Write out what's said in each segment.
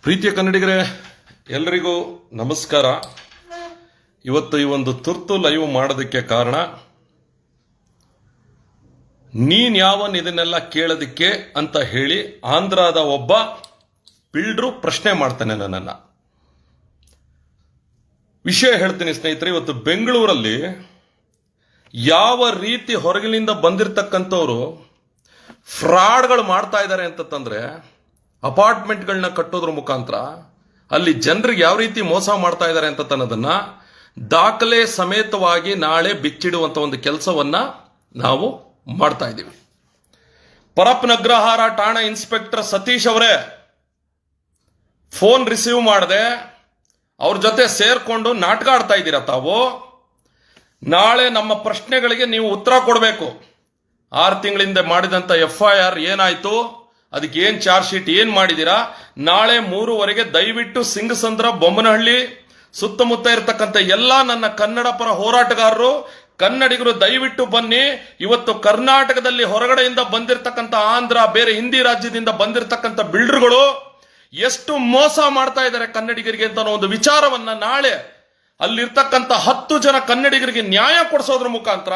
ಪ್ರೀತಿಯ ಕನ್ನಡಿಗರೇ, ಎಲ್ಲರಿಗೂ ನಮಸ್ಕಾರ. ಇವತ್ತು ಈ ಒಂದು ತುರ್ತು ಲೈವ್ ಮಾಡೋದಕ್ಕೆ ಕಾರಣ, ನೀನ್ ಯಾವನ್ ಇದನ್ನೆಲ್ಲ ಕೇಳೋದಕ್ಕೆ ಅಂತ ಹೇಳಿ ಆಂಧ್ರದ ಒಬ್ಬ ಬಿಲ್ಡ್ರು ಪ್ರಶ್ನೆ ಮಾಡ್ತಾನೆ ನನ್ನನ್ನ. ವಿಷಯ ಹೇಳ್ತೀನಿ ಸ್ನೇಹಿತರೆ. ಇವತ್ತು ಬೆಂಗಳೂರಲ್ಲಿ ಯಾವ ರೀತಿ ಹೊರಗಿನಿಂದ ಬಂದಿರತಕ್ಕಂಥವ್ರು ಫ್ರಾಡ್ಗಳು ಮಾಡ್ತಾ ಇದ್ದಾರೆ ಅಂತಂದ್ರೆ, ಅಪಾರ್ಟ್ಮೆಂಟ್ಗಳನ್ನ ಕಟ್ಟೋದ್ರ ಮುಖಾಂತರ ಅಲ್ಲಿ ಜನರಿಗೆ ಯಾವ ರೀತಿ ಮೋಸ ಮಾಡ್ತಾ ಇದ್ದಾರೆ ಅಂತ ಅನ್ನೋದನ್ನ ದಾಖಲೆ ಸಮೇತವಾಗಿ ನಾಳೆ ಬಿಚ್ಚಿಡುವಂತ ಒಂದು ಕೆಲಸವನ್ನ ನಾವು ಮಾಡ್ತಾ ಇದ್ದೀವಿ. ಪರಪ್ಪನ ಅಗ್ರಹಾರ ಠಾಣಾ ಇನ್ಸ್ಪೆಕ್ಟರ್ ಸತೀಶ್ ಅವರೇ ಫೋನ್ ರಿಸೀವ್ ಮಾಡದೆ ಅವ್ರ ಜೊತೆ ಸೇರ್ಕೊಂಡು ನಾಟಕ ಆಡ್ತಾ ಇದ್ದೀರಾ ತಾವು. ನಾಳೆ ನಮ್ಮ ಪ್ರಶ್ನೆಗಳಿಗೆ ನೀವು ಉತ್ತರ ಕೊಡಬೇಕು. 6 ತಿಂಗಳಿಂದ ಮಾಡಿದಂತ FIR ಏನಾಯ್ತು, ಅದಕ್ಕೆ ಏನ್ ಚಾರ್ಜ್ ಶೀಟ್ ಏನ್ ಮಾಡಿದೀರಾ, ನಾಳೆ 3:15 ದಯವಿಟ್ಟು ಸಿಂಗಸಂದ್ರ, ಬೊಮ್ಮನಹಳ್ಳಿ ಸುತ್ತಮುತ್ತ ಇರತಕ್ಕಂಥ ಎಲ್ಲ ನನ್ನ ಕನ್ನಡ ಪರ ಹೋರಾಟಗಾರರು, ಕನ್ನಡಿಗರು ದಯವಿಟ್ಟು ಬನ್ನಿ. ಇವತ್ತು ಕರ್ನಾಟಕದಲ್ಲಿ ಹೊರಗಡೆಯಿಂದ ಬಂದಿರತಕ್ಕಂಥ ಆಂಧ್ರ, ಬೇರೆ ಹಿಂದಿ ರಾಜ್ಯದಿಂದ ಬಂದಿರತಕ್ಕಂಥ ಬಿಲ್ಡರ್ಗಳು ಎಷ್ಟು ಮೋಸ ಮಾಡ್ತಾ ಇದ್ದಾರೆ ಕನ್ನಡಿಗರಿಗೆ ಅಂತ ಒಂದು ವಿಚಾರವನ್ನ ನಾಳೆ ಅಲ್ಲಿರ್ತಕ್ಕಂಥ 10 ಜನ ಕನ್ನಡಿಗರಿಗೆ ನ್ಯಾಯ ಕೊಡಿಸೋದ್ರ ಮುಖಾಂತರ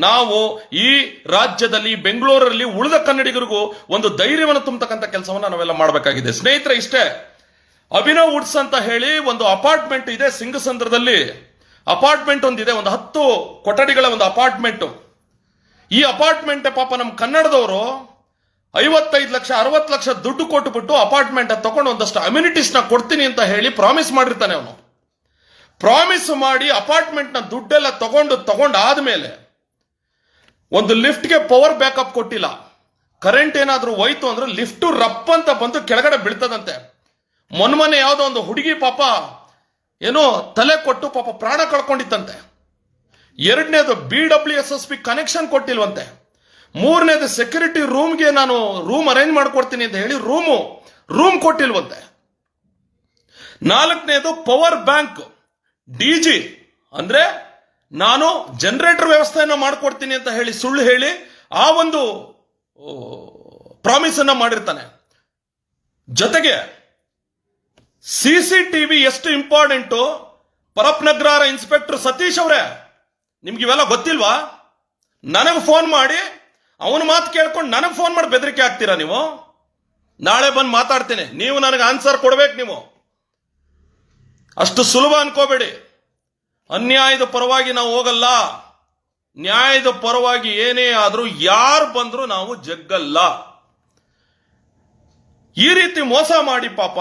ನಾವು ಈ ರಾಜ್ಯದಲ್ಲಿ, ಬೆಂಗಳೂರಲ್ಲಿ ಉಳಿದ ಕನ್ನಡಿಗರಿಗೂ ಒಂದು ಧೈರ್ಯವನ್ನು ತುಂಬತಕ್ಕಂಥ ಕೆಲಸವನ್ನ ನಾವೆಲ್ಲ ಮಾಡಬೇಕಾಗಿದೆ. ಸ್ನೇಹಿತರೆ, ಇಷ್ಟೇ, ಅಭಿನವ್ ವುಡ್ಸ್ ಅಂತ ಹೇಳಿ ಒಂದು ಅಪಾರ್ಟ್ಮೆಂಟ್ ಇದೆ ಸಿಂಗಸಂದ್ರದಲ್ಲಿ. ಅಪಾರ್ಟ್ಮೆಂಟ್ ಒಂದಿದೆ, ಒಂದು 10 ಕೊಠಡಿಗಳ ಒಂದು ಅಪಾರ್ಟ್ಮೆಂಟ್. ಈ ಅಪಾರ್ಟ್ಮೆಂಟ್ ಪಾಪ ನಮ್ಮ ಕನ್ನಡದವರು 55 ಲಕ್ಷ 60 ಲಕ್ಷ ದುಡ್ಡು ಕೊಟ್ಟುಬಿಟ್ಟು ಅಪಾರ್ಟ್ಮೆಂಟ್ ತಗೊಂಡು ಒಂದಷ್ಟು ಅಮ್ಯುನಿಟೀಸ್ ನ ಕೊಡ್ತೀನಿ ಅಂತ ಹೇಳಿ ಪ್ರಾಮಿಸ್ ಮಾಡಿರ್ತಾನೆ ಅವನು. ಪ್ರಾಮಿಸ್ ಮಾಡಿ ಅಪಾರ್ಟ್ಮೆಂಟ್ ನ ದುಡ್ಡೆಲ್ಲ ತಗೊಂಡಾದ್ಮೇಲೆ ಒಂದು ಲಿಫ್ಟ್ಗೆ ಪವರ್ ಬ್ಯಾಕಪ್ ಕೊಟ್ಟಿಲ್ಲ. ಕರೆಂಟ್ ಏನಾದ್ರೂ ಹೋಯ್ತು ಅಂದ್ರೆ ಲಿಫ್ಟ್ ರಪ್ ಅಂತ ಬಂದು ಕೆಳಗಡೆ ಬೀಳ್ತದಂತೆ. ಮೊನ್ನೆ ಯಾವುದೋ ಒಂದು ಹುಡುಗಿ ಪಾಪ ಏನೋ ತಲೆ ಕೊಟ್ಟು ಪಾಪ ಪ್ರಾಣ ಕಳ್ಕೊಂಡಿತ್ತಂತೆ. 2ನೇದು BWSSB ಕನೆಕ್ಷನ್ ಕೊಟ್ಟಿಲ್ವಂತೆ. 3ನೇದು ಸೆಕ್ಯೂರಿಟಿ ರೂಮ್ಗೆ ನಾನು ರೂಮ್ ಅರೇಂಜ್ ಮಾಡ್ಕೊಡ್ತೀನಿ ಅಂತ ಹೇಳಿ ರೂಮ್ ಕೊಟ್ಟಿಲ್ವಂತೆ. 4ನೇದು ಪವರ್ ಬ್ಯಾಂಕ್ DG ಅಂದ್ರೆ ನಾನು ಜನರೇಟರ್ ವ್ಯವಸ್ಥೆಯನ್ನ ಮಾಡ್ಕೊಡ್ತೀನಿ ಅಂತ ಹೇಳಿ ಸುಳ್ಳು ಹೇಳಿ ಆ ಒಂದು ಪ್ರಾಮಿಸ್ ಅನ್ನ ಮಾಡಿರ್ತಾನೆ. ಜೊತೆಗೆ CCTV ಎಷ್ಟು ಇಂಪಾರ್ಟೆಂಟು, ಪರಪ್ಪನಗ್ರಹಾರ ಇನ್ಸ್ಪೆಕ್ಟರ್ ಸತೀಶ್ ಅವರೇ ನಿಮ್ಗೆ ಇವೆಲ್ಲ ಗೊತ್ತಿಲ್ವಾ? ನನಗೆ ಫೋನ್ ಮಾಡಿ ಅವನ ಮಾತು ಕೇಳ್ಕೊಂಡು ನನಗೆ ಫೋನ್ ಮಾಡಿ ಬೆದರಿಕೆ ಹಾಕ್ತೀರಾ ನೀವು? ನಾಳೆ ಬಂದು ಮಾತಾಡ್ತೇನೆ, ನೀವು ನನಗೆ ಆನ್ಸರ್ ಕೊಡ್ಬೇಕು. ನೀವು ಅಷ್ಟು ಸುಲಭ ಅನ್ಕೋಬೇಡಿ. ಅನ್ಯಾಯದ ಪರವಾಗಿ ನಾವು ಹೋಗಲ್ಲ. ನ್ಯಾಯದ ಪರವಾಗಿ ಏನೇ ಆದ್ರೂ ಯಾರು ಬಂದ್ರು ನಾವು ಜಗ್ಗಲ್ಲ. ಈ ರೀತಿ ಮೋಸ ಮಾಡಿ ಪಾಪ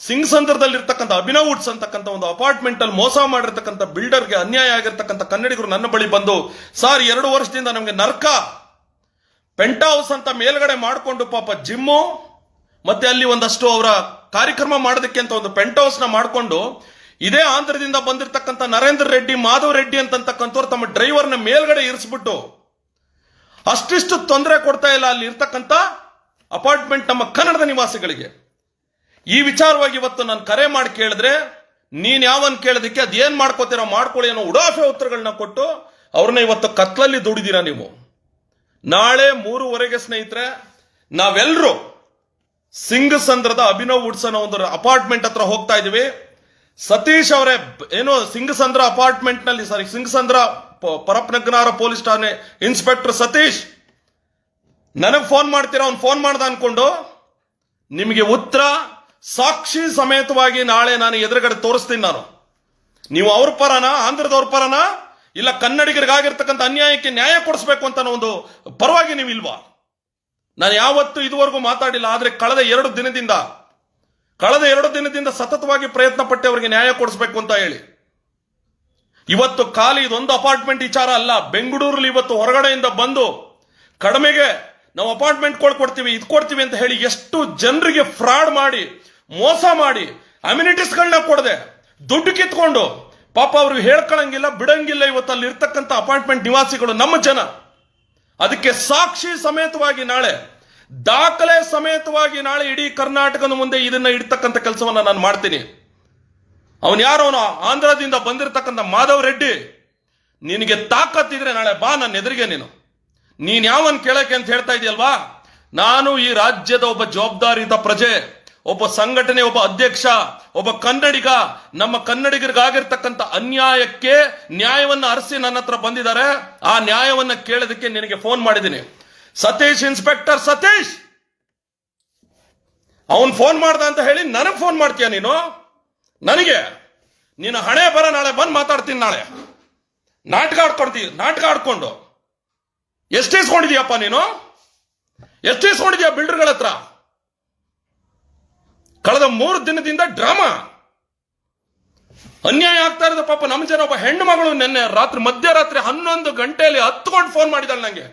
ಸಿಂಗಸಂದ್ರದಲ್ಲಿರ್ತಕ್ಕಂಥ ಅಭಿನವ್ ವುಡ್ಸ್ ಅಂತಕ್ಕಂಥ ಒಂದು ಅಪಾರ್ಟ್ಮೆಂಟ್ ಅಲ್ಲಿ ಮೋಸ ಮಾಡಿರ್ತಕ್ಕಂಥ ಬಿಲ್ಡರ್ಗೆ ಅನ್ಯಾಯ ಆಗಿರ್ತಕ್ಕಂಥ ಕನ್ನಡಿಗರು ನನ್ನ ಬಳಿ ಬಂದು, ಸರ್ 2 ವರ್ಷದಿಂದ ನಮಗೆ ನರ್ಕ, ಪೆಂಟ್ ಹೌಸ್ ಅಂತ ಮೇಲ್ಗಡೆ ಮಾಡಿಕೊಂಡು ಪಾಪ ಜಿಮ್ಮು ಮತ್ತೆ ಅಲ್ಲಿ ಒಂದಷ್ಟು ಅವರ ಕಾರ್ಯಕ್ರಮ ಮಾಡೋದಕ್ಕೆ ಅಂತ ಒಂದು ಪೆಂಟ್ ಹೌಸ್ ನ ಮಾಡಿಕೊಂಡು, ಇದೇ ಆಂಧ್ರದಿಂದ ಬಂದಿರತಕ್ಕಂಥ ನರೇಂದ್ರ ರೆಡ್ಡಿ, ಮಾಧವ್ ರೆಡ್ಡಿ ಅಂತಕ್ಕಂಥವ್ರು ತಮ್ಮ ಡ್ರೈವರ್ನ ಮೇಲ್ಗಡೆ ಇರಿಸ್ಬಿಟ್ಟು ಅಷ್ಟಿಷ್ಟು ತೊಂದರೆ ಕೊಡ್ತಾ ಇಲ್ಲ ಅಲ್ಲಿ ಇರ್ತಕ್ಕಂಥ ಅಪಾರ್ಟ್ಮೆಂಟ್ ನಮ್ಮ ಕನ್ನಡದ ನಿವಾಸಿಗಳಿಗೆ. ಈ ವಿಚಾರವಾಗಿ ಇವತ್ತು ನಾನು ಕರೆ ಮಾಡಿ ಕೇಳಿದ್ರೆ, ನೀನ್ ಯಾವನ್ ಕೇಳೋದಕ್ಕೆ ಅದೇನ್ ಮಾಡ್ಕೋತೀರೋ ಮಾಡ್ಕೊಳ್ಳಿ ಅನ್ನೋ ಉಡಾಫೆ ಉತ್ತರಗಳನ್ನ ಕೊಟ್ಟು ಅವ್ರನ್ನ ಇವತ್ತು ಕತ್ಲಲ್ಲಿ ದುಡಿದಿರಾ ನೀವು. ನಾಳೆ 3:15 ಸ್ನೇಹಿತರೆ ನಾವೆಲ್ಲರೂ ಸಿಂಗಸಂದ್ರದ ಅಭಿನವ್ ವುಡ್ಸ್ ಅನ್ನೋ ಒಂದು ಅಪಾರ್ಟ್ಮೆಂಟ್ ಹತ್ರ ಹೋಗ್ತಾ ಇದೀವಿ. ಸತೀಶ್ ಅವರೇ ಏನೋ ಸಿಂಗಸಂದ್ರ ಅಪಾರ್ಟ್ಮೆಂಟ್ ನಲ್ಲಿ, ಸಿಂಗಸಂದ್ರ ಪರಪ್ಪನಗ್ರಹಾರ ಪೊಲೀಸ್ ಠಾಣೆ ಇನ್ಸ್ಪೆಕ್ಟರ್ ಸತೀಶ್ ನನಗೆ ಫೋನ್ ಮಾಡ್ತೀರಾ, ಅವ್ನು ಫೋನ್ ಮಾಡ್ದ ಅನ್ಕೊಂಡು ನಿಮಗೆ ಉತ್ತರ ಸಾಕ್ಷಿ ಸಮೇತವಾಗಿ ನಾಳೆ ನಾನು ಎದುರುಗಡೆ ತೋರಿಸ್ತೀನಿ. ನೀವು ಅವ್ರ ಪರನ, ಆಂಧ್ರದವ್ರ ಪರನ, ಇಲ್ಲ ಕನ್ನಡಿಗರಿಗಾಗಿರ್ತಕ್ಕಂಥ ಅನ್ಯಾಯಕ್ಕೆ ನ್ಯಾಯ ಕೊಡಿಸ್ಬೇಕು ಅಂತ ಒಂದು ಪರವಾಗಿ ನೀವು ಇಲ್ವಾ? ನಾನು ಯಾವತ್ತೂ ಇದುವರೆಗೂ ಮಾತಾಡಿಲ್ಲ. ಆದ್ರೆ ಕಳೆದ 2 ದಿನದಿಂದ ಸತತವಾಗಿ ಪ್ರಯತ್ನ ಪಟ್ಟೆ ಅವರಿಗೆ ನ್ಯಾಯ ಕೊಡಿಸ್ಬೇಕು ಅಂತ ಹೇಳಿ. ಇವತ್ತು ಖಾಲಿ ಇದೊಂದು ಅಪಾರ್ಟ್ಮೆಂಟ್ ವಿಚಾರ ಅಲ್ಲ. ಬೆಂಗಳೂರಲ್ಲಿ ಇವತ್ತು ಹೊರಗಡೆಯಿಂದ ಬಂದು ಕಡಿಮೆಗೆ ನಾವು ಅಪಾರ್ಟ್ಮೆಂಟ್ ಕೊಡ್ತೀವಿ, ಇದು ಕೊಡ್ತೀವಿ ಅಂತ ಹೇಳಿ ಎಷ್ಟು ಜನರಿಗೆ ಫ್ರಾಡ್ ಮಾಡಿ, ಮೋಸ ಮಾಡಿ, ಅಮ್ಯುನಿಟೀಸ್ಗಳನ್ನ ಕೊಡದೆ ದುಡ್ಡು ಕಿತ್ಕೊಂಡು ಪಾಪ ಅವ್ರಿಗೆ ಹೇಳ್ಕೊಳಂಗಿಲ್ಲ, ಬಿಡಂಗಿಲ್ಲ. ಇವತ್ತು ಅಲ್ಲಿ ಇರ್ತಕ್ಕಂಥ ಅಪಾರ್ಟ್ಮೆಂಟ್ ನಿವಾಸಿಗಳು ನಮ್ಮ ಜನ. ಅದಕ್ಕೆ ಸಾಕ್ಷಿ ಸಮೇತವಾಗಿ ನಾಳೆ, ದಾಖಲೆ ಸಮೇತವಾಗಿ ನಾಳೆ ಇಡೀ ಕರ್ನಾಟಕದ ಮುಂದೆ ಇದನ್ನ ಇಡ್ತಕ್ಕಂಥ ಕೆಲಸವನ್ನ ನಾನು ಮಾಡ್ತೀನಿ. ಅವನು ಯಾರು? ಅವನು ಆಂಧ್ರದಿಂದ ಬಂದಿರತಕ್ಕಂಥ ಮಾಧವ್ ರೆಡ್ಡಿ. ನಿನಗೆ ತಾಕತ್ತಿದ್ರೆ ನಾಳೆ ಬಾ ನನ್ನ ಎದುರಿಗೆ. ನೀನ್ ಯಾವನ್ ಕೇಳಕ್ಕೆ ಅಂತ ಹೇಳ್ತಾ ಇದೆಯಲ್ವಾ? ನಾನು ಈ ರಾಜ್ಯದ ಒಬ್ಬ ಜವಾಬ್ದಾರಿಯುತ ಪ್ರಜೆ, ಒಬ್ಬ ಸಂಘಟನೆ, ಒಬ್ಬ ಅಧ್ಯಕ್ಷ, ಒಬ್ಬ ಕನ್ನಡಿಗ, ನಮ್ಮ ಕನ್ನಡಿಗರಿಗಾಗಿರ್ತಕ್ಕಂಥ ಅನ್ಯಾಯಕ್ಕೆ ನ್ಯಾಯವನ್ನ ಅರಸಿ ನನ್ನ ಹತ್ರ ಬಂದಿದ್ದಾರೆ. ಆ ನ್ಯಾಯವನ್ನ ಕೇಳೋದಕ್ಕೆ ನಿನಗೆ ಫೋನ್ ಮಾಡಿದ್ದೀನಿ. ಸತೀಶ್, ಇನ್ಸ್ಪೆಕ್ಟರ್ ಸತೀಶ್, ಅವನ್ ಫೋನ್ ಮಾಡ್ದ ಅಂತ ಹೇಳಿ ನನಗೆ ಫೋನ್ ಮಾಡ್ತೀಯ ನೀನು? ನನಗೆ ನೀನು ಹಣೆ ಬರ, ನಾಳೆ ಬಂದು ಮಾತಾಡ್ತೀನಿ. ನಾಳೆ ನಾಟಕ ಆಡ್ಕೊಂಡು ಎಷ್ಟು ಇಸ್ಕೊಂಡಿದ್ಯಪ್ಪ ನೀನು? ಎಷ್ಟು ಇಸ್ಕೊಂಡಿದ್ಯಾ ಬಿಲ್ಡರ್ಗಳ ಹತ್ರ? ಕಳೆದ 3 ದಿನದಿಂದ ಡ್ರಾಮಾ, ಅನ್ಯಾಯ ಆಗ್ತಾ ಇರೋದು. ಪಾಪ ನಮ್ಮ ಜನ, ಒಬ್ಬ ಹೆಣ್ಣು ಮಗಳು ನಿನ್ನೆ ಮಧ್ಯರಾತ್ರಿ 11 ಗಂಟೆಯಲ್ಲಿ ಹತ್ಕೊಂಡು ಫೋನ್ ಮಾಡಿದಾಳೆ ನನಗೆ.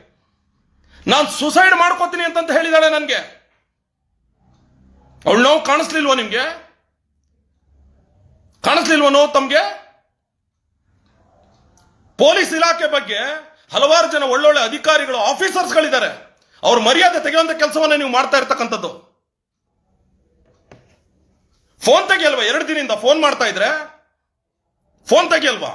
ನಾನು ಸುಸೈಡ್ ಮಾಡ್ಕೋತೀನಿ ಅಂತ ಹೇಳಿದಾಳೆ ನನಗೆ. ಅವಳು ನೋವು ಕಾಣಿಸ್ಲಿಲ್ವೋ ನಿಮ್ಗೆ? ಕಾಣಿಸ್ಲಿಲ್ವೋ ನೋವು ತಮ್ಗೆ? ಪೊಲೀಸ್ ಇಲಾಖೆ ಬಗ್ಗೆ ಹಲವಾರು ಜನ ಒಳ್ಳೊಳ್ಳೆ ಅಧಿಕಾರಿಗಳು, ಆಫೀಸರ್ಸ್ಗಳಿದ್ದಾರೆ. ಅವ್ರ ಮರ್ಯಾದೆ ತೆಗೆಯುವಂತ ಕೆಲಸವನ್ನ ನೀವು ಮಾಡ್ತಾ ಇರ್ತಕ್ಕಂಥದ್ದು. ಫೋನ್ ತೆಗಿಯಲ್ವಾ? 2 ದಿನದಿಂದ ಫೋನ್ ಮಾಡ್ತಾ ಇದ್ರೆ ಫೋನ್ ತೆಗಿಯಲ್ವಾ?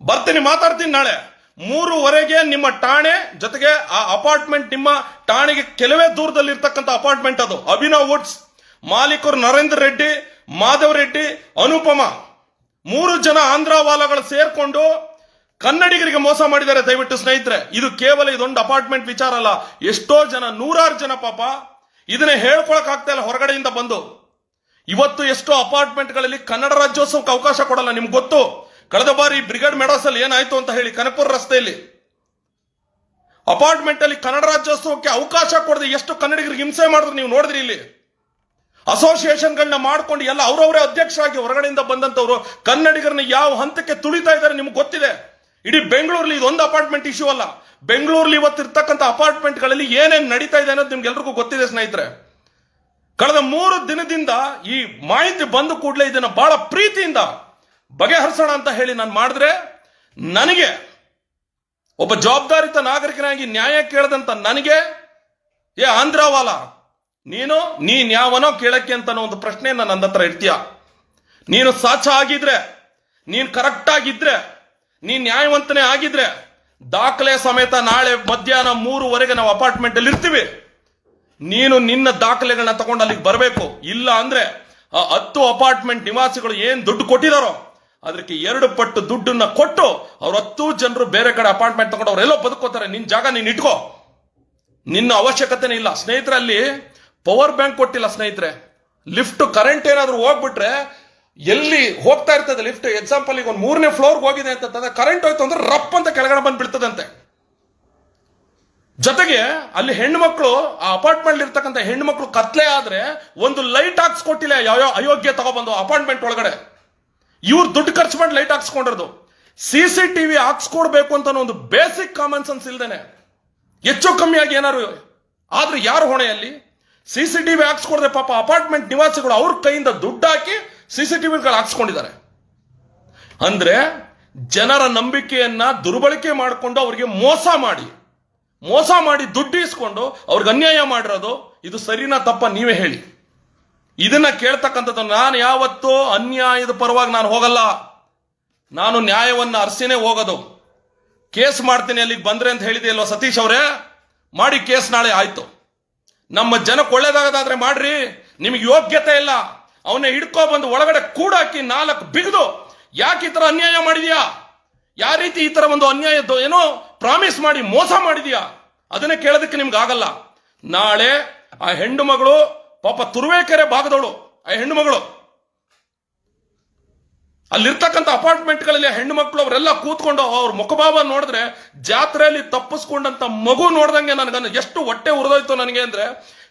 ಬರ್ತೀನಿ, ಮಾತಾಡ್ತೀನಿ ನಾಳೆ 3:15 ನಿಮ್ಮ ಠಾಣೆ ಜೊತೆಗೆ ಆ ಅಪಾರ್ಟ್ಮೆಂಟ್, ನಿಮ್ಮ ಠಾಣೆಗೆ ಕೆಲವೇ ದೂರದಲ್ಲಿ ಇರ್ತಕ್ಕಂಥ ಅಪಾರ್ಟ್ಮೆಂಟ್ ಅದು. ಅಭಿನವ್ ವುಡ್ಸ್ ಮಾಲೀಕರು ನರೇಂದ್ರ ರೆಡ್ಡಿ, ಮಾಧವ್ ರೆಡ್ಡಿ, ಅನುಪಮ, 3 ಜನ ಆಂಧ್ರವಾಲಗಳು ಸೇರ್ಕೊಂಡು ಕನ್ನಡಿಗರಿಗೆ ಮೋಸ ಮಾಡಿದ್ದಾರೆ. ದಯವಿಟ್ಟು ಸ್ನೇಹಿತರೆ, ಇದು ಕೇವಲ ಇದೊಂದು ಅಪಾರ್ಟ್ಮೆಂಟ್ ವಿಚಾರ ಅಲ್ಲ. ಎಷ್ಟೋ ಜನ, 100 ಜನ ಪಾಪ ಇದನ್ನೇ ಹೇಳ್ಕೊಳಕ್ ಆಗ್ತಾ ಇಲ್ಲ ಹೊರಗಡೆಯಿಂದ ಬಂದು. ಇವತ್ತು ಎಷ್ಟೋ ಅಪಾರ್ಟ್ಮೆಂಟ್ಗಳಲ್ಲಿ ಕನ್ನಡ ರಾಜ್ಯೋತ್ಸವಕ್ಕೆ ಅವಕಾಶ ಕೊಡಲ್ಲ. ನಿಮ್ಗೆ ಗೊತ್ತು, ಕಳೆದ ಬಾರಿ ಬ್ರಿಗೇಡ್ ಮೆಡೋಸ್ ಅಲ್ಲಿ ಏನಾಯ್ತು ಅಂತ ಹೇಳಿ, ಕನಕಪುರ ರಸ್ತೆಯಲ್ಲಿ ಅಪಾರ್ಟ್ಮೆಂಟ್ ಅಲ್ಲಿ ಕನ್ನಡ ರಾಜ್ಯೋತ್ಸವಕ್ಕೆ ಅವಕಾಶ ಕೊಡದೆ ಎಷ್ಟು ಕನ್ನಡಿಗರಿಗೆ ಹಿಂಸೆ ಮಾಡಿದ್ರು ನೀವು ನೋಡಿದ್ರಿ. ಇಲ್ಲಿ ಅಸೋಸಿಯೇಷನ್ಗಳನ್ನ ಮಾಡ್ಕೊಂಡು ಎಲ್ಲ ಅವರವರೇ ಅಧ್ಯಕ್ಷರಾಗಿ ಹೊರಗಡೆಯಿಂದ ಬಂದಂತವ್ರು ಕನ್ನಡಿಗರನ್ನ ಯಾವ ಹಂತಕ್ಕೆ ತುಳಿತಾ ಇದ್ದಾರೆ ನಿಮ್ಗೆ ಗೊತ್ತಿದೆ. ಇಡೀ ಬೆಂಗಳೂರಲ್ಲಿ ಇದೊಂದು ಅಪಾರ್ಟ್ಮೆಂಟ್ ಇಶ್ಯೂ ಅಲ್ಲ, ಬೆಂಗಳೂರಲ್ಲಿ ಇವತ್ತಿರ್ತಕ್ಕಂಥ ಅಪಾರ್ಟ್ಮೆಂಟ್ಗಳಲ್ಲಿ ಏನೇನು ನಡೀತಾ ಇದೆ ಅನ್ನೋದು ನಿಮ್ಗೆಲ್ರಿಗೂ ಗೊತ್ತಿದೆ ಸ್ನೇಹಿತರೆ. ಕಳೆದ 3 ದಿನದಿಂದ ಈ ಮಾಹಿತಿ ಬಂದ ಕೂಡಲೇ ಇದನ್ನ ಬಹಳ ಪ್ರೀತಿಯಿಂದ ಬಗೆಹರಿಸೋಣ ಅಂತ ಹೇಳಿ ನಾನು ಮಾಡಿದ್ರೆ, ನನಗೆ ಒಬ್ಬ ಜವಾಬ್ದಾರಿತ ನಾಗರಿಕನಾಗಿ ನ್ಯಾಯ ಕೇಳದಂತ ನನಗೆ, ಏ ಆಂಧ್ರವಾಲ, ನೀನ್ ಯಾವನೋ ಕೇಳಕ್ಕೆ ಅಂತ ಒಂದು ಪ್ರಶ್ನೆಯನ್ನ ನನ್ನ ಹತ್ರ ಇಡ್ತೀಯ? ನೀನು ಸಾಚ ಆಗಿದ್ರೆ, ನೀನ್ ಕರೆಕ್ಟ್ ಆಗಿದ್ರೆ, ನೀನ್ ನ್ಯಾಯವಂತನೇ ಆಗಿದ್ರೆ ದಾಖಲೆ ಸಮೇತ ನಾಳೆ ಮಧ್ಯಾಹ್ನ 3:15 ನಾವು ಅಪಾರ್ಟ್ಮೆಂಟ್ ಅಲ್ಲಿ ಇರ್ತೀವಿ. ನೀನು ನಿನ್ನ ದಾಖಲೆಗಳನ್ನ ತಗೊಂಡು ಅಲ್ಲಿಗೆ ಬರಬೇಕು. ಇಲ್ಲ ಅಂದ್ರೆ ಆ 10 ಅಪಾರ್ಟ್ಮೆಂಟ್ ನಿವಾಸಿಗಳು ಏನ್ ದುಡ್ಡು ಕೊಟ್ಟಿದಾರೋ ಅದಕ್ಕೆ 2 ಪಟ್ಟು ದುಡ್ಡನ್ನ ಕೊಟ್ಟು ಅವ್ರ 10 ಜನರು ಬೇರೆ ಕಡೆ ಅಪಾರ್ಟ್ಮೆಂಟ್ ತಗೊಂಡು ಅವರೆಲ್ಲೋ ಬದುಕೋತಾರೆ. ನಿನ್ ಜಾಗ ನೀನ್ ಇಟ್ಕೋ, ನಿನ್ನ ಅವಶ್ಯಕತೆನೇ ಇಲ್ಲ. ಸ್ನೇಹಿತರೆ, ಅಲ್ಲಿ ಪವರ್ ಬ್ಯಾಂಕ್ ಕೊಟ್ಟಿಲ್ಲ ಸ್ನೇಹಿತರೆ. ಲಿಫ್ಟ್ ಕರೆಂಟ್ ಏನಾದ್ರು ಹೋಗ್ಬಿಟ್ರೆ ಎಲ್ಲಿ ಹೋಗ್ತಾ ಇರ್ತದೆ ಲಿಫ್ಟ್, ಎಕ್ಸಾಂಪಲ್ ಈಗ ಒಂದು 3ನೇ ಫ್ಲೋರ್ ಹೋಗಿದೆ ಅಂತಂದ್ರೆ ಕರೆಂಟ್ ಹೋಯ್ತು ಅಂದ್ರೆ ರಪ್ ಅಂತ ಕೆಳಗಡೆ ಬಂದು ಬೀಳ್ತದಂತೆ. ಜೊತೆಗೆ ಅಲ್ಲಿ ಹೆಣ್ಮಕ್ಳು, ಆ ಅಪಾರ್ಟ್ಮೆಂಟ್ ಇರ್ತಕ್ಕಂಥ ಹೆಣ್ಮಕ್ಳು ಕತ್ಲೆ ಆದ್ರೆ ಒಂದು ಲೈಟ್ ಹಾಕ್ಸ್ಕೊಟ್ಟಿಲ್ಲ. ಯಾವ ಅಯೋಗ್ಯ ತಗೊಬಂದು ಅಪಾರ್ಟ್ಮೆಂಟ್ ಒಳಗಡೆ ಇವ್ರು ದುಡ್ಡು ಖರ್ಚು ಮಾಡಿ ಲೈಟ್ ಹಾಕ್ಸ್ಕೊಂಡಿರೋದು. CCTV ಹಾಕ್ಸ್ಕೊಡ್ಬೇಕು ಅಂತ ಒಂದು ಬೇಸಿಕ್ ಕಾಮನ್ ಸೆನ್ಸ್ ಇಲ್ದೇನೆ ಹೆಚ್ಚು ಕಮ್ಮಿಯಾಗಿ ಏನಾರು ಆದ್ರೆ ಯಾರು ಹೊಣೆಯಲ್ಲಿ? CCTV ಹಾಕ್ಸ್ಕೊಡ್ದೆ ಪಾಪ ಅಪಾರ್ಟ್ಮೆಂಟ್ ನಿವಾಸಿಗಳು ಅವ್ರ ಕೈಯಿಂದ ದುಡ್ಡು ಹಾಕಿ CCTVಗಳು ಹಾಕ್ಸ್ಕೊಂಡಿದ್ದಾರೆ. ಅಂದ್ರೆ ಜನರ ನಂಬಿಕೆಯನ್ನ ದುರ್ಬಳಕೆ ಮಾಡಿಕೊಂಡು ಅವರಿಗೆ ಮೋಸ ಮಾಡಿ ದುಡ್ಡು ಇಸ್ಕೊಂಡು ಅವ್ರಿಗೆ ಅನ್ಯಾಯ ಮಾಡಿರೋದು ಇದು ಸರಿನಾ ತಪ್ಪ? ನೀವೇ ಹೇಳಿ. ಇದನ್ನ ಕೇಳ್ತಕ್ಕಂಥದ್ದು, ನಾನು ಯಾವತ್ತೂ ಅನ್ಯಾಯದ ಪರವಾಗಿ ನಾನು ಹೋಗಲ್ಲ. ನಾನು ನ್ಯಾಯವನ್ನ ಅರಸಿನೇ ಹೋಗೋದು. ಕೇಸ್ ಮಾಡ್ತೀನಿ ಅಲ್ಲಿಗೆ ಬಂದ್ರೆ ಅಂತ ಹೇಳಿದೆಯಲ್ವ ಸತೀಶ್ ಅವರೇ, ಮಾಡಿ ಕೇಸ್ ನಾಳೆ ಆಯ್ತು. ನಮ್ಮ ಜನಕ್ಕೆ ಒಳ್ಳೇದಾಗದಾದ್ರೆ ಮಾಡ್ರಿ. ನಿಮಗೆ ಯೋಗ್ಯತೆ ಇಲ್ಲ, ಅವನ್ನ ಹಿಡ್ಕೊ ಬಂದು ಒಳಗಡೆ ಕೂಡಾಕಿ 4 ಬಿಗಿದು, ಯಾಕೆ ಈ ತರ ಅನ್ಯಾಯ ಮಾಡಿದ್ಯಾ, ಯಾವ ರೀತಿ ಈ ತರ ಒಂದು ಅನ್ಯಾಯ ಏನೋ ಪ್ರಾಮಿಸ್ ಮಾಡಿ ಮೋಸ ಮಾಡಿದ್ಯಾ, ಅದನ್ನೇ ಕೇಳೋದಕ್ಕೆ ನಿಮ್ಗೆ ಆಗಲ್ಲ. ನಾಳೆ ಆ ಹೆಣ್ಣು ಮಗಳು ಪಾಪ ತುರುವೇಕೆರೆ ಭಾಗದವಳು, ಆ ಹೆಣ್ಣು ಮಗಳು ಅಲ್ಲಿರ್ತಕ್ಕಂಥ ಅಪಾರ್ಟ್ಮೆಂಟ್ಗಳಲ್ಲಿ ಹೆಣ್ಣು ಮಕ್ಕಳು ಅವರೆಲ್ಲ ಕೂತ್ಕೊಂಡು ಅವ್ರ ಮುಖಭಾವ ನೋಡಿದ್ರೆ ಜಾತ್ರೆಯಲ್ಲಿ ತಪ್ಪಿಸ್ಕೊಂಡಂತ ಮಗು ನೋಡ್ದಂಗೆ ನನಗೆ ಎಷ್ಟು ಹೊಟ್ಟೆ ಉರಿದೋಯ್ತು ನನಗೆ. ಅಂದ್ರೆ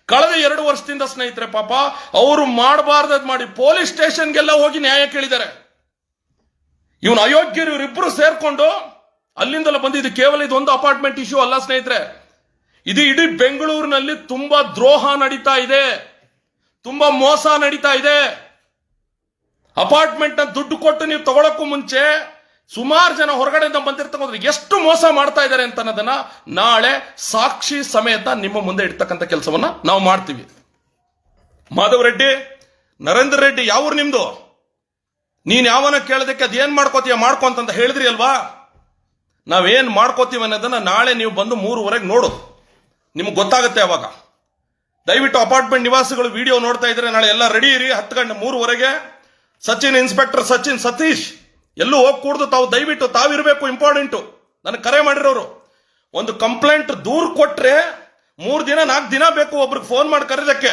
ಕಳೆದ 2 ವರ್ಷದಿಂದ ಸ್ನೇಹಿತರೆ ಪಾಪ ಅವರು ಮಾಡಬಾರ್ದದ್ ಮಾಡಿ ಪೊಲೀಸ್ ಸ್ಟೇಷನ್ಗೆಲ್ಲ ಹೋಗಿ ನ್ಯಾಯ ಕೇಳಿದ್ದಾರೆ. ಇವನು ಅಯೋಗ್ಯರು ಇವರಿಬ್ರು ಸೇರ್ಕೊಂಡು ಅಲ್ಲಿಂದಲೇ ಬಂದಿದ್ದು. ಕೇವಲ ಇದೊಂದು ಅಪಾರ್ಟ್ಮೆಂಟ್ ಇಶ್ಯೂ ಅಲ್ಲ ಸ್ನೇಹಿತರೆ, ಇದು ಇಡೀ ಬೆಂಗಳೂರಿನಲ್ಲಿ ತುಂಬಾ ದ್ರೋಹ ನಡೀತಾ ಇದೆ, ತುಂಬಾ ಮೋಸ ನಡೀತಾ ಇದೆ. ಅಪಾರ್ಟ್ಮೆಂಟ್ ನ ದುಡ್ಡು ಕೊಟ್ಟು ನೀವು ತಗೊಳಕ್ಕೂ ಮುಂಚೆ ಸುಮಾರು ಜನ ಹೊರಗಡೆಯಿಂದ ಬಂದಿರ್ತಕ್ಕಂಥ ಎಷ್ಟು ಮೋಸ ಮಾಡ್ತಾ ಇದ್ದಾರೆ ಅಂತ ಅನ್ನೋದನ್ನ ನಾಳೆ ಸಾಕ್ಷಿ ಸಮೇತ ನಿಮ್ಮ ಮುಂದೆ ಇಡ್ತಕ್ಕಂಥ ಕೆಲಸವನ್ನ ನಾವು ಮಾಡ್ತೀವಿ. ಮಾಧವ್ ರೆಡ್ಡಿ, ನರೇಂದ್ರ ರೆಡ್ಡಿ, ಯಾವ್ರು ನಿಮ್ದು? ನೀನ್ ಯಾವನ ಕೇಳೋದಕ್ಕೆ ಅದೇನ್ ಮಾಡ್ಕೋತೀಯ ಮಾಡ್ಕೊ ಅಂತ ಹೇಳಿದ್ರಿ ಅಲ್ವಾ? ನಾವೇನ್ ಮಾಡ್ಕೋತೀವಿ ಅನ್ನೋದನ್ನ ನಾಳೆ ನೀವು ಬಂದು 3:15 ನೋಡು, ನಿಮ್ಗೆ ಗೊತ್ತಾಗುತ್ತೆ. ಅವಾಗ ದಯವಿಟ್ಟು ಅಪಾರ್ಟ್ಮೆಂಟ್ ನಿವಾಸಿಗಳು ವಿಡಿಯೋ ನೋಡ್ತಾ ಇದ್ರೆ ನಾಳೆ ಎಲ್ಲ ರೆಡಿ ಇರಿ. 10 ಗಂಟೆ 3:30 ಸಚಿನ್, ಇನ್ಸ್ಪೆಕ್ಟರ್ ಸಚಿನ್, ಸತೀಶ್ ಎಲ್ಲೂ ಹೋಗ್ಕೂಡ್ದು. ದಯವಿಟ್ಟು ತಾವಿರಬೇಕು. ಇಂಪಾರ್ಟೆಂಟು. ನನಗೆ ಕರೆ ಮಾಡಿರೋರು, ಒಂದು ಕಂಪ್ಲೇಂಟ್ ದೂರು ಕೊಟ್ರೆ 3 ದಿನ 4 ದಿನ ಬೇಕು ಒಬ್ರಿಗೆ ಫೋನ್ ಮಾಡಿ ಕರೆದಕ್ಕೆ.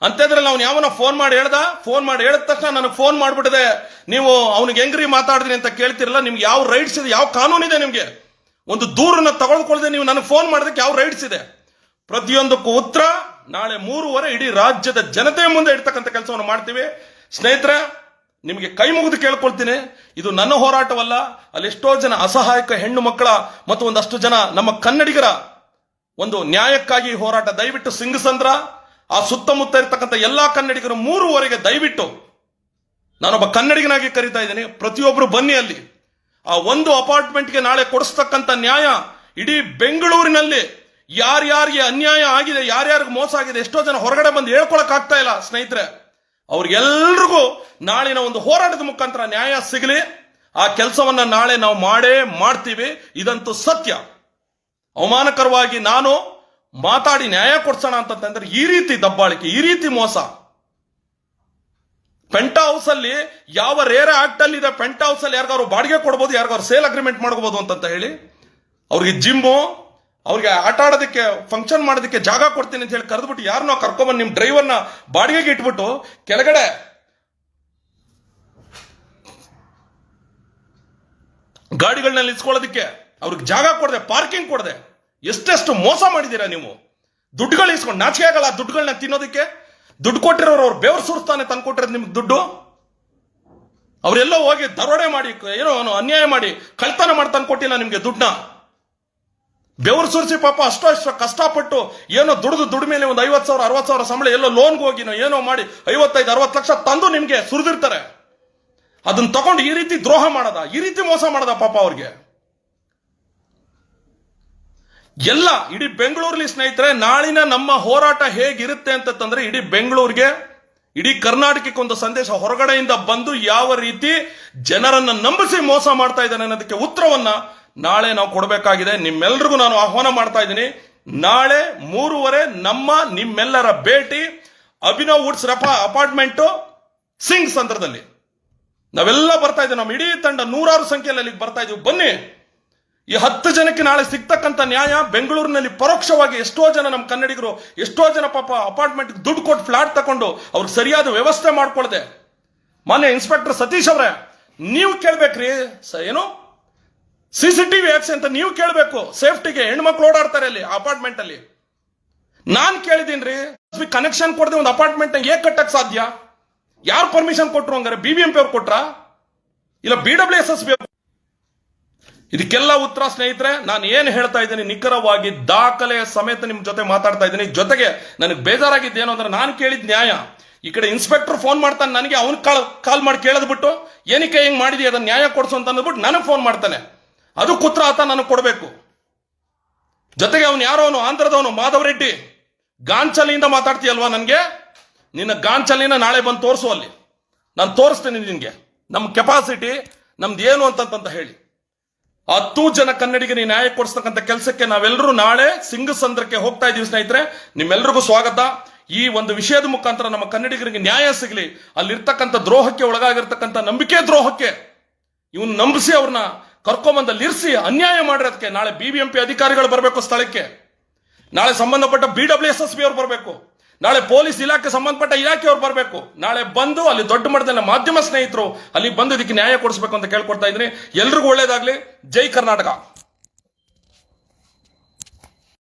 ಅಂತಿದ್ರಲ್ಲಿ ಅವ್ನು ಯಾವನ ಫೋನ್ ಮಾಡಿ ಹೇಳಿದ ತಕ್ಷಣ ನನಗೆ ಫೋನ್ ಮಾಡ್ಬಿಟ್ಟಿದೆ, ನೀವು ಅವ್ನಿಗೆ ಹೆಂಗ್ರಿ ಮಾತಾಡಿದ್ರಿ ಅಂತ ಕೇಳ್ತಿರಲ್ಲ. ನಿಮ್ಗೆ ಯಾವ ರೈಟ್ಸ್ ಇದೆ, ಯಾವ ಕಾನೂನಿದೆ ನಿಮ್ಗೆ? ಒಂದು ದೂರನ್ನ ತಗೊಳ್ಕೊಳ್ಳದೆ ನೀವು ನನಗೆ ಫೋನ್ ಮಾಡೋದಕ್ಕೆ ಯಾವ ರೈಟ್ಸ್ ಇದೆ? ಪ್ರತಿಯೊಂದಕ್ಕೂ ಉತ್ತರ ನಾಳೆ 3:30 ಇಡೀ ರಾಜ್ಯದ ಜನತೆ ಮುಂದೆ ಇಡ್ತಕ್ಕಂಥ ಕೆಲಸವನ್ನು ಮಾಡ್ತೀವಿ. ಸ್ನೇಹಿತರೆ, ನಿಮಗೆ ಕೈ ಮುಗಿದು ಕೇಳ್ಕೊಳ್ತೀನಿ, ಇದು ನನ್ನ ಹೋರಾಟವಲ್ಲ. ಅಲ್ಲಿ ಎಷ್ಟೋ ಜನ ಅಸಹಾಯಕ ಹೆಣ್ಣು ಮಕ್ಕಳ ಮತ್ತು ಒಂದಷ್ಟು ಜನ ನಮ್ಮ ಕನ್ನಡಿಗರ ಒಂದು ನ್ಯಾಯಕ್ಕಾಗಿ ಹೋರಾಟ. ದಯವಿಟ್ಟು ಸಿಂಗಸಂದ್ರ ಆ ಸುತ್ತಮುತ್ತ ಇರ್ತಕ್ಕಂಥ ಎಲ್ಲಾ ಕನ್ನಡಿಗರು 3:30 ದಯವಿಟ್ಟು, ನಾನೊಬ್ಬ ಕನ್ನಡಿಗನಾಗಿ ಕರಿತಾ ಇದ್ದೀನಿ, ಪ್ರತಿಯೊಬ್ರು ಬನ್ನಿ. ಅಲ್ಲಿ ಆ ಒಂದು ಅಪಾರ್ಟ್ಮೆಂಟ್ಗೆ ನಾಳೆ ಕೊಡಿಸ್ತಕ್ಕಂಥ ನ್ಯಾಯ ಇಡೀ ಬೆಂಗಳೂರಿನಲ್ಲಿ ಯಾರ್ಯಾರಿಗೆ ಅನ್ಯಾಯ ಆಗಿದೆ, ಯಾರ್ಯಾರಿಗೆ ಮೋಸ ಆಗಿದೆ, ಎಷ್ಟೋ ಜನ ಹೊರಗಡೆ ಬಂದು ಹೇಳ್ಕೊಳಕ್ ಆಗ್ತಾ ಇಲ್ಲ. ಸ್ನೇಹಿತರೆ, ಅವ್ರಿಗೆಲ್ರಿಗೂ ನಾಳಿನ ಒಂದು ಹೋರಾಟದ ಮುಖಾಂತರ ನ್ಯಾಯ ಸಿಗಲಿ. ಆ ಕೆಲಸವನ್ನ ನಾಳೆ ನಾವು ಮಾಡೇ ಮಾಡ್ತೀವಿ. ಇದಂತೂ ಸತ್ಯ. ಅವಮಾನಕರವಾಗಿ ನಾನು ಮಾತಾಡಿ ನ್ಯಾಯ ಕೊಡ್ಸೋಣ ಅಂತಂದ್ರೆ ಈ ರೀತಿ ದಬ್ಬಾಳಿಕೆ, ಈ ರೀತಿ ಮೋಸ. ಪೆಂಟ್ ಹೌಸ್ ಅಲ್ಲಿ ಯಾವ ರೇರ್ ಆಕ್ಟ್ ಅಲ್ಲಿ ಇದೆ, ಪೆಂಟ್ ಹೌಸ್ ಅಲ್ಲಿ ಯಾರಿಗಾರು ಬಾಡಿಗೆ ಕೊಡಬಹುದು, ಯಾರಿಗಾರು ಸೇಲ್ ಅಗ್ರಿಮೆಂಟ್ ಮಾಡ್ಕೋಬಹುದು ಅಂತ ಹೇಳಿ, ಅವ್ರಿಗೆ ಜಿಮ್ಮು, ಅವ್ರಿಗೆ ಆಟ ಆಡೋದಕ್ಕೆ, ಫಂಕ್ಷನ್ ಮಾಡೋದಕ್ಕೆ ಜಾಗ ಕೊಡ್ತೀನಿ ಅಂತ ಹೇಳಿ ಕರೆದ್ಬಿಟ್ಟು ಯಾರನ್ನೋ ಕರ್ಕೊಂಡ್ಬಂದು ನಿಮ್ ಡ್ರೈವರ್ನ ಬಾಡಿಗೆಗೆ ಇಟ್ಬಿಟ್ಟು ಕೆಳಗಡೆ ಗಾಡಿಗಳನ್ನ ನಿಲ್ಸ್ಕೊಳ್ಳೋದಕ್ಕೆ ಅವ್ರಿಗೆ ಜಾಗ ಕೊಡದೆ, ಪಾರ್ಕಿಂಗ್ ಕೊಡದೆ, ಎಷ್ಟೆಷ್ಟು ಮೋಸ ಮಾಡಿದ್ದೀರಾ ನೀವು. ದುಡ್ಡುಗಳು ಇಸ್ಕೊಂಡು ನಾಚಿಕೆ ಆಗಲ್ಲ ದುಡ್ಡುಗಳನ್ನ ತಿನ್ನೋದಕ್ಕೆ. ದುಡ್ಡು ಕೊಟ್ಟಿರೋರು ಅವ್ರು ಬೆವರು ಸುರಿಸ್ತಾನೆ ತಂದ್ಕೊಟ್ಟಿರೋದು ನಿಮ್ಗೆ ದುಡ್ಡು. ಅವರೆಲ್ಲೋ ಹೋಗಿ ದರೋಡೆ ಮಾಡಿ, ಏನೋ ಅನ್ಯಾಯ ಮಾಡಿ, ಕಳ್ತನ ಮಾಡಿ ತಂದ್ಕೊಟ್ಟಿಲ್ಲ ನಿಮ್ಗೆ ದುಡ್ಡನ್ನ. ಬೆವರು ಸುರಿಸಿ ಪಾಪ ಅಷ್ಟು ಕಷ್ಟಪಟ್ಟು ಏನೋ ದುಡ್ಡು ಮೇಲೆ ಒಂದು 50,000 60,000 ಸಂಬಳ ಎಲ್ಲೋ ಲೋನ್ಗೆ ಹೋಗಿನೋ ಏನೋ ಮಾಡಿ 55-60 ಲಕ್ಷ ತಂದು ನಿಮ್ಗೆ ಸುರಿದಿರ್ತಾರೆ. ಅದನ್ನ ತಗೊಂಡು ಈ ರೀತಿ ದ್ರೋಹ ಮಾಡದ, ಈ ರೀತಿ ಮೋಸ ಮಾಡದ ಪಾಪ ಅವ್ರಿಗೆ ಎಲ್ಲ. ಇಡೀ ಬೆಂಗಳೂರಲ್ಲಿ ಸ್ನೇಹಿತರೆ, ನಾಳಿನ ನಮ್ಮ ಹೋರಾಟ ಹೇಗಿರುತ್ತೆ ಅಂತಂದ್ರೆ, ಇಡೀ ಬೆಂಗಳೂರಿಗೆ, ಇಡೀ ಕರ್ನಾಟಕಕ್ಕೆ ಒಂದು ಸಂದೇಶ ಹೊರಗಡೆಯಿಂದ ಬಂದು ಯಾವ ರೀತಿ ಜನರನ್ನ ನಂಬಿಸಿ ಮೋಸ ಮಾಡ್ತಾ ಇದ್ದಾನೆ ಅನ್ನೋದಕ್ಕೆ ಉತ್ತರವನ್ನ ನಾಳೆ ನಾವು ಕೊಡಬೇಕಾಗಿದೆ. ನಿಮ್ಮೆಲ್ರಿಗೂ ನಾನು ಆಹ್ವಾನ ಮಾಡ್ತಾ ಇದ್ದೀನಿ. ನಾಳೆ 3:30 ನಿಮ್ಮೆಲ್ಲರ ಭೇಟಿ ಅಭಿನವ್ ವುಡ್ಸ್ ಅಪಾರ್ಟ್ಮೆಂಟ್ ಸಿಂಗಸಂದ್ರದಲ್ಲಿ. ನಾವೆಲ್ಲ ಬರ್ತಾ ಇದ್ದೀವಿ, ನಮ್ಮ ಇಡೀ ತಂಡ 100 ಸಂಖ್ಯೆಯಲ್ಲಿ ಅಲ್ಲಿಗೆ ಬರ್ತಾ ಇದೀವಿ. ಬನ್ನಿ. ಈ 10 ಜನಕ್ಕೆ ನಾಳೆ ಸಿಗ್ತಕ್ಕಂಥ ನ್ಯಾಯ ಬೆಂಗಳೂರಿನಲ್ಲಿ ಪರೋಕ್ಷವಾಗಿ ಎಷ್ಟೋ ಜನ ನಮ್ಮ ಕನ್ನಡಿಗರು, ಎಷ್ಟೋ ಜನ ಪಾಪ ಅಪಾರ್ಟ್ಮೆಂಟ್ ದುಡ್ಡು ಕೊಟ್ಟು ಫ್ಲಾಟ್ ತಗೊಂಡು ಅವ್ರಿಗೆ ಸರಿಯಾದ ವ್ಯವಸ್ಥೆ ಮಾಡ್ಕೊಳ್ದೆ. ಮಾನ್ಯ ಇನ್ಸ್ಪೆಕ್ಟರ್ ಸತೀಶ್ ಅವರೇ, ನೀವು ಕೇಳ್ಬೇಕ್ರಿ, ಏನು CCTV ಹಾಕ್ಸಿ ಅಂತ ನೀವು ಕೇಳಬೇಕು. ಸೇಫ್ಟಿಗೆ ಹೆಣ್ಮಕ್ಳು ಓಡಾಡ್ತಾರೆ ಅಲ್ಲಿ ಅಪಾರ್ಟ್ಮೆಂಟ್ ಅಲ್ಲಿ. ನಾನ್ ಕೇಳಿದೀನ್ರಿ, ಕನೆಕ್ಷನ್ ಕೊಡದೆ ಒಂದು ಅಪಾರ್ಟ್ಮೆಂಟ್ ಹೇಗೆ ಕಟ್ಟಕ್ ಸಾಧ್ಯ? ಯಾರು ಪರ್ಮಿಷನ್ ಕೊಟ್ರು? ಹಂಗಾರೆ BBMP ಅವ್ರು ಕೊಟ್ರ, ಇಲ್ಲ BWSSB? ಇದಕ್ಕೆಲ್ಲ ಉತ್ತರ ಸ್ನೇಹಿತರೆ ನಾನು ಏನ್ ಹೇಳ್ತಾ ಇದ್ದೀನಿ, ನಿಖರವಾಗಿ ದಾಖಲೆಯ ಸಮೇತ ನಿಮ್ ಜೊತೆ ಮಾತಾಡ್ತಾ ಇದ್ದೀನಿ. ಜೊತೆಗೆ ನನಗೆ ಬೇಜಾರಾಗಿದ್ದೇನು ಅಂದ್ರೆ, ನಾನು ಕೇಳಿದ ನ್ಯಾಯ ಈ ಕಡೆ ಇನ್ಸ್ಪೆಕ್ಟರ್ ಫೋನ್ ಮಾಡ್ತಾನೆ ನನಗೆ, ಅವ್ನು ಕಾಲ್ ಮಾಡಿ ಕೇಳದ್ಬಿಟ್ಟು ಏನಕ್ಕೆ ಹೆಂಗ್ ಮಾಡಿದಿ ಅದನ್ನ ನ್ಯಾಯ ಕೊಡ್ಸು ಅಂತ ಅಂದ್ಬಿಟ್ಟು ನನಗೆ ಫೋನ್ ಮಾಡ್ತಾನೆ. ಅದಕ್ಕೆ ಉತ್ತರ ಆತ ನನಗೆ ಕೊಡಬೇಕು. ಜೊತೆಗೆ ಅವನು ಯಾರೋ ಆಂಧ್ರದವನು ಮಾಧವ್ ರೆಡ್ಡಿ, ಗಾಂಚಲಿಯಿಂದ ಮಾತಾಡ್ತೀಯಲ್ವಾ, ನನಗೆ ನಿನ್ನ ಗಾಂಚಲಿನ ನಾಳೆ ಬಂದು ತೋರಿಸು, ಅಲ್ಲಿ ನಾನು ತೋರಿಸ್ತೀನಿ ನಿನ್ಗೆ ನಮ್ಮ ಕೆಪಾಸಿಟಿ ನಮ್ದು ಏನು ಅಂತ ಹೇಳಿ. 10 ಜನ ಕನ್ನಡಿಗರಿಗೆ ನ್ಯಾಯ ಕೊಡಿಸ್ತಕ್ಕಂಥ ಕೆಲಸಕ್ಕೆ ನಾವೆಲ್ಲರೂ ನಾಳೆ ಸಿಂಗಸಂದ್ರಕ್ಕೆ ಹೋಗ್ತಾ ಇದೀವಿ. ಸ್ನೇಹಿತರೆ, ನಿಮ್ಮೆಲ್ಲರಿಗೂ ಸ್ವಾಗತ. ಈ ಒಂದು ವಿಷಯದ ಮುಖಾಂತರ ನಮ್ಮ ಕನ್ನಡಿಗರಿಗೆ ನ್ಯಾಯ ಸಿಗಲಿ. ಅಲ್ಲಿರ್ತಕ್ಕಂಥ ದ್ರೋಹಕ್ಕೆ ಒಳಗಾಗಿರ್ತಕ್ಕಂಥ ನಂಬಿಕೆ ದ್ರೋಹಕ್ಕೆ ಇವನು ನಂಬಿಸಿ ಅವ್ರನ್ನ ಕರ್ಕೊಂಬಂದಲ್ಲಿ ಇರಿಸಿ ಅನ್ಯಾಯ ಮಾಡಿರೋದಕ್ಕೆ ನಾಳೆ BBMP ಅಧಿಕಾರಿಗಳು ಬರಬೇಕು ಸ್ಥಳಕ್ಕೆ. ನಾಳೆ ಸಂಬಂಧಪಟ್ಟ BWSSB ಅವ್ರು ಬರಬೇಕು. ನಾಳೆ ಪೊಲೀಸ್ ಇಲಾಖೆ ಸಂಬಂಧಪಟ್ಟ ಇಲಾಖೆಯವ್ರು ಬರಬೇಕು. ನಾಳೆ ಬಂದು ಅಲ್ಲಿ ದೊಡ್ಡ ಮಟ್ಟದಲ್ಲಿ ಮಾಧ್ಯಮ ಸ್ನೇಹಿತರು ಅಲ್ಲಿ ಬಂದು ಇದಕ್ಕೆ ನ್ಯಾಯ ಕೊಡಿಸಬೇಕು ಅಂತ ಕೇಳ್ಕೊಡ್ತಾ ಇದ್ದೀನಿ. ಎಲ್ರಿಗೂ ಒಳ್ಳೇದಾಗ್ಲಿ. ಜೈ ಕರ್ನಾಟಕ.